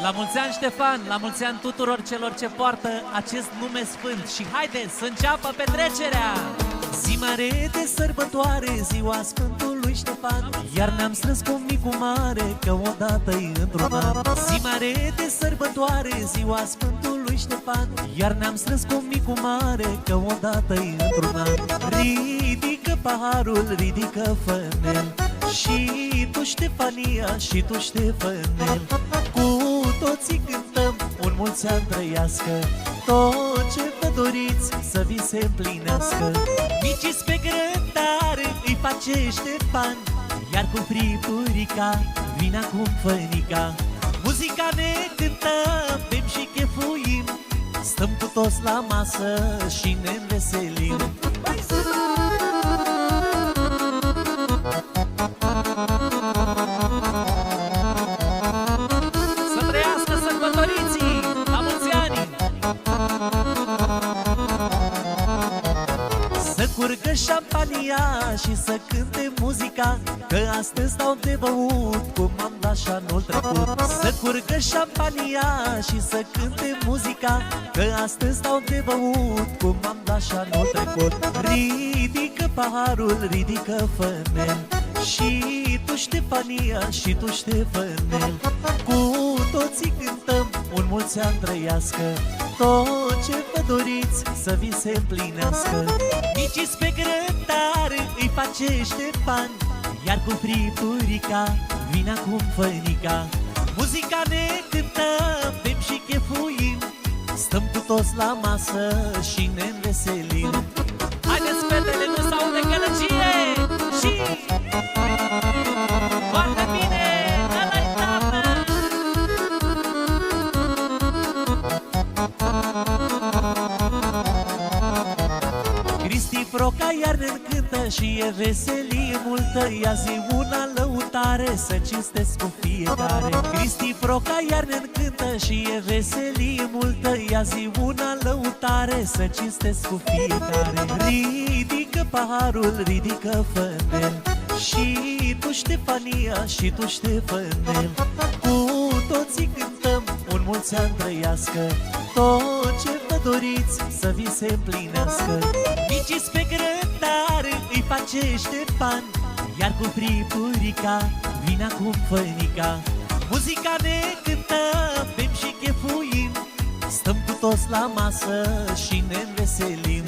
La mulți ani, Ștefan, la mulți ani tuturor celor ce poartă acest nume sfânt. Și haideți să înceapă petrecerea! Zi mare de sărbătoare, ziua Sfântului Ștefan, iar ne-am strâns cu micu mare, că odată-i într-un an. Zi mare de sărbătoare, ziua Sfântului Ștefan, iar ne-am strâns cu micu mare, că odată-i într-un an. Ridică paharul, ridică fănel, și tu Ștefania, și tu Ștefanel, cu toții cântăm un mulți ani trăiască, tot ce vă doriți să vi se împlinească. Micii pe grătar îi face Ștefan, iar cu fripurica vine acum fănica. Muzica ne cântăm, bem și chefuim, stăm cu toți la masă și ne înveselim. Să trăiască sărbătoriții, la mulți ani! Să curgă șampania și să cânte muzica, că astăzi stau de băut cum am dat și anul trecut. Să curgă șampania și să cânte muzica, că astăzi stau de băut cum am dat și anul trecut. Ridică paharul, ridică fănel, și tu Ștefania, și tu Ștefanel, cu toții cântăm un mulți ani trăiască, tot ce vă doriți să vi se împlinească. Micii pe grătar îi face Ștefan, iar cu fripurica vine acum fănica. Muzica ne cântăm, bem și chefuim, stăm cu toți la masă și ne înveselim. Haideți, fetele, nu s-aude gălăgie! Și... foarte bine! Ăla-i tată! Cristi Froca iar ne încântă și e veselie multă, ia zi una lăutare să cinstesc cu fiecare. Cristi Froca iar ne încântă și e veselie multă, ia zi una lăutare să cinstesc cu fiecare. Ridică paharul, ridică fănel, și tu Ștefania, și tu Ștefanel, cu toții cântăm un mulți ani trăiască, tot ce vă doriți să vi se împlinească. Micii pe grătar îi face Ștefan, iar cu fripurica vine acum fănica. Muzica ne cântăm, bem și chefuim, stăm cu toți la masă și ne înveselim.